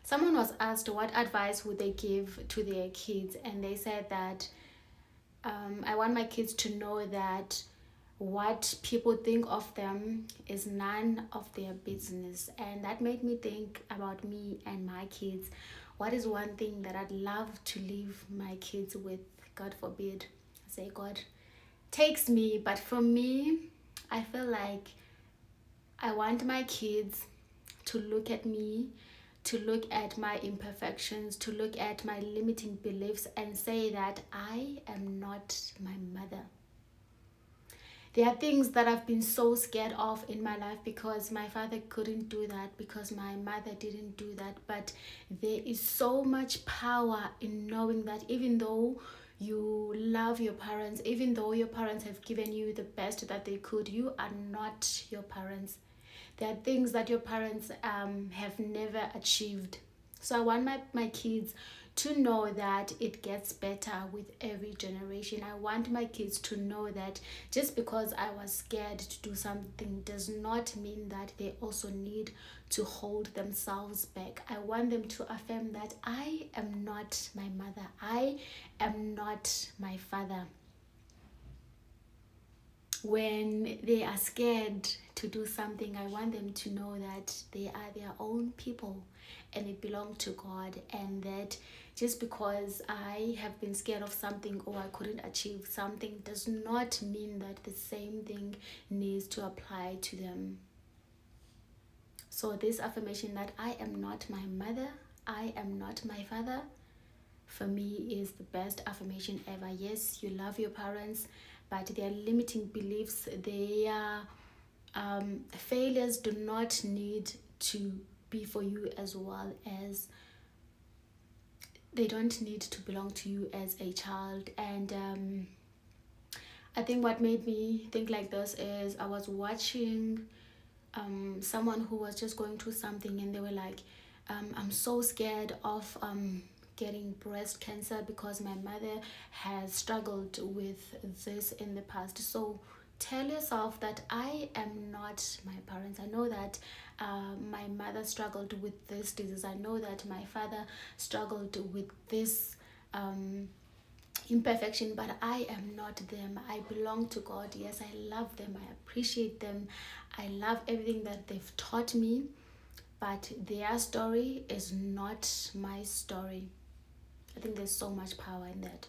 Someone was asked what advice would they give to their kids, and they said that I want my kids to know that what people think of them is none of their business. And that made me think about me and my kids. What is one thing that I'd love to leave my kids with? God forbid, say God takes me, but for me, I feel like I want my kids to look at me, to look at my imperfections, to look at my limiting beliefs and say that I am not my mother. There are things that I've been so scared of in my life because my father couldn't do that, because my mother didn't do that. But there is so much power in knowing that even though you love your parents, even though your parents have given you the best that they could, you are not your parents. There are things that your parents have never achieved. So I want my kids to know that it gets better with every generation. I want my kids to know that just because I was scared to do something does not mean that they also need to hold themselves back. I want them to affirm that I am not my mother, I am not my father. When they are scared to do something, I want them to know that they are their own people and it belongs to God, and that just because I have been scared of something or I couldn't achieve something does not mean that the same thing needs to apply to them. So this affirmation that I am not my mother, I am not my father, for me is the best affirmation ever. Yes, you love your parents, but their limiting beliefs, their failures do not need to be for you, as well as they don't need to belong to you as a child. And I think what made me think like this is I was watching someone who was just going through something, and they were like, I'm so scared of getting breast cancer because my mother has struggled with this in the past. So tell yourself that I am not my parents. I know that my mother struggled with this disease. I know that my father struggled with this imperfection, but I am not them. I belong to God. Yes, I love them, I appreciate them, I love everything that they've taught me, but their story is not my story. I think there's so much power in that.